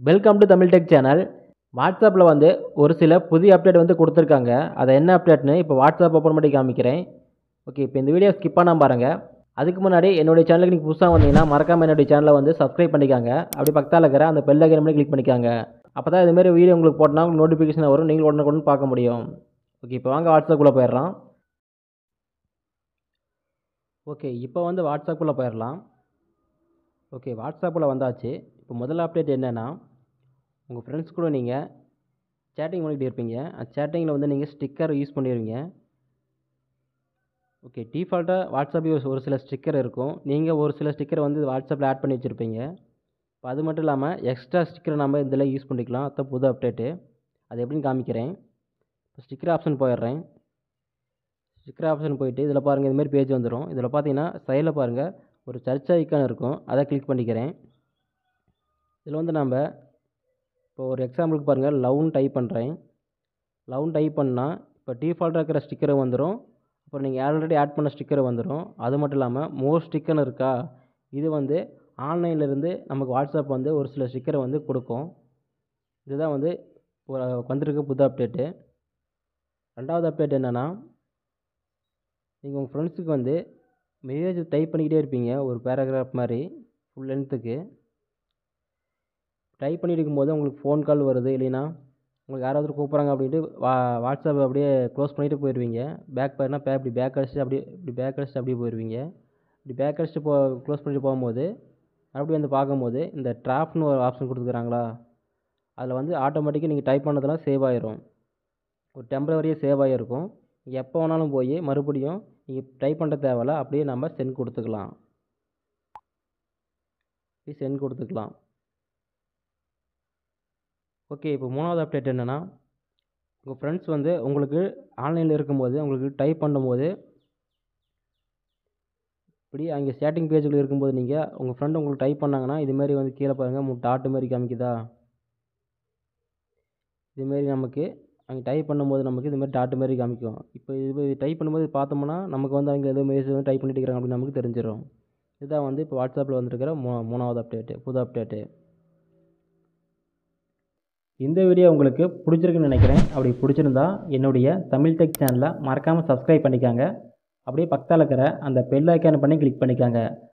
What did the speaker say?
Welcome to Tamil tech channel. வாட்ஸ்அப்பில் வந்து ஒரு சில புதிய அப்டேட் வந்து கொடுத்துருக்காங்க. அதை என்ன அப்டேட்னு இப்போ வாட்ஸ்அப் ஓப்பன் பண்ணி காமிக்கிறேன். ஓகே, இப்போ இந்த வீடியோ ஸ்கிப் பண்ணாமல் பாருங்கள். அதுக்கு முன்னாடி என்னுடைய சேனலுக்கு நீங்கள் புதுசாக வந்தீங்கன்னா மறக்காமல் என்னுடைய சேனலை வந்து சப்ஸ்கிரைப் பண்ணிக்காங்க. அப்படி பக்கத்தில் இருக்கிற அந்த பெல் ஐக்கன் பண்ணி கிளிக் பண்ணிக்காங்க. அப்போ தான் இதுமாரி வீடியோ உங்களுக்கு போட்டால் உங்களுக்கு நோட்டிஃபிகேஷன் வரும், நீங்கள் உடனுக்குடன் பார்க்க முடியும். ஓகே, இப்போ வாங்க வாட்ஸ்அப்புக்குள்ளே போயிடலாம். ஓகே, இப்போ வந்து வாட்ஸ்அப்புக்குள்ளே போயிடலாம். ஓகே, வாட்ஸ்அப்பில் வந்தாச்சு. இப்போ முதல் அப்டேட் என்னென்னா, உங்கள் ஃப்ரெண்ட்ஸ் கூட நீங்கள் சேட்டிங் பண்ணிகிட்டு இருப்பீங்க. அந்த சேட்டிங்கில் வந்து நீங்கள் ஸ்டிக்கர் யூஸ் பண்ணிடுவீங்க. ஓகே, டிஃபால்ட்டாக வாட்ஸ்அப் ஒரு சில ஸ்டிக்கர் இருக்கும். நீங்கள் ஒரு சில ஸ்டிக்கரை வந்து வாட்ஸ்அப்பில் ஆட் பண்ணி வச்சுருப்பீங்க. இப்போ அது மட்டும் இல்லாமல் எக்ஸ்ட்ரா ஸ்டிக்கரை நம்ம இதில் யூஸ் பண்ணிக்கலாம். அதுதான் புது அப்டேட்டு. அது எப்படின்னு காமிக்கிறேன். இப்போ ஸ்டிக்கர் ஆப்ஷன் போயிடுறேன். ஸ்டிக்கர் ஆப்ஷன் போயிட்டு இதில் பாருங்கள், இதுமாரி பேஜ் வந்துடும். இதில் பார்த்தீங்கன்னா சைடில் பாருங்கள் ஒரு சர்ச் ஐக்கான் இருக்கும். அதை கிளிக் பண்ணிக்கிறேன். இதில் வந்து நம்ம இப்போ ஒரு எக்ஸாம்பிளுக்கு பாருங்கள், லவ்னு டைப் பண்ணுறேன். லவ்னு டைப் பண்ணால் இப்போ டிஃபால்ட்டாக இருக்கிற ஸ்டிக்கரை வந்துடும். அப்புறம் நீங்கள் ஆல்ரெடி ஆட் பண்ண ஸ்டிக்கர் வந்துடும். அது மட்டும் இல்லாமல் மோர் ஸ்டிக்கர்னு இருக்கா, இது வந்து ஆன்லைன்லேருந்து நமக்கு வாட்ஸ்அப் வந்து ஒரு சில ஸ்டிக்கரை வந்து கொடுக்கும். இதுதான் வந்து வந்திருக்க புது அப்டேட்டு. ரெண்டாவது அப்டேட் என்னென்னா, நீங்கள் உங்கள் ஃப்ரெண்ட்ஸுக்கு வந்து மெசேஜ் டைப் பண்ணிக்கிட்டே இருப்பீங்க. ஒரு பேராகிராஃப் மாதிரி ஃபுல் லென்த்துக்கு டைப் பண்ணிட்டு இருக்கும்போது உங்களுக்கு ஃபோன் கால் வருது, இல்லைன்னா உங்களுக்கு யாராவது கூப்பிட்றாங்க அப்படின்ட்டு வாட்ஸ்அப் அப்படியே க்ளோஸ் பண்ணிவிட்டு போயிடுவீங்க. பேக் பாருன்னா இப்படி பேக் அடிச்சுட்டு அப்படியே போயிடுவீங்க. இப்படி பேக் அடிச்சுட்டு க்ளோஸ் பண்ணிட்டு போகும்போது மறுபடியும் வந்து பார்க்கும்போது இந்த ட்ராப்னு ஒரு ஆப்ஷன் கொடுத்துக்கிறாங்களா, அதில் வந்து ஆட்டோமேட்டிக்காக நீங்கள் டைப் பண்ணதெல்லாம் சேவ் ஆயிரும். ஒரு டெம்பரவரியாக சேவ் ஆகிருக்கும். நீங்கள் எப்போ வேணாலும் போய் மறுபடியும் நீங்கள் டைப் பண்ணுற தேவையில்ல, அப்படியே நம்ம சென்ட் கொடுத்துக்கலாம். ஓகே, இப்போ மூணாவது அப்டேட் என்னென்னா, உங்கள் ஃப்ரெண்ட்ஸ் வந்து உங்களுக்கு ஆன்லைனில் இருக்கும்போது உங்களுக்கு டைப் பண்ணும்போது இப்படி அங்கே சேட்டிங் பேஜில் இருக்கும்போது நீங்கள் உங்கள் ஃப்ரெண்டு உங்களுக்கு டைப் பண்ணாங்கன்னா இதுமாரி வந்து கீழே பாருங்கள் டாட்டு மாரி காமிக்குதா, இதுமாரி நமக்கு அங்கே டைப் பண்ணும்போது நமக்கு இதுமாரி டாட்டு மாரி காமிக்கும். இப்போ இது டைப் பண்ணும்போது பார்த்தோம்னா நமக்கு வந்து அங்கே ஏதோ மெசேஜ் வந்து டைப் பண்ணிட்டு இருக்கிறாங்க அப்படின்னு நமக்கு தெரிஞ்சிடும். இதுதான் வந்து இப்போ வாட்ஸ்அப்பில் வந்துருக்கிற மூணாவது அப்டேட்டு, புது அப்டேட்டு. இந்த வீடியோ உங்களுக்கு பிடிச்சிருக்குன்னு நினைக்கிறேன். அப்படி பிடிச்சிருந்தா என்னுடைய தமிழ் டெக் சேனலை மறக்காமல் சப்ஸ்கிரைப் பண்ணிக்காங்க. அப்படியே பக்கத்தில் இருக்கிற அந்த பெல் ஐக்கான் பண்ணி கிளிக் பண்ணிக்காங்க.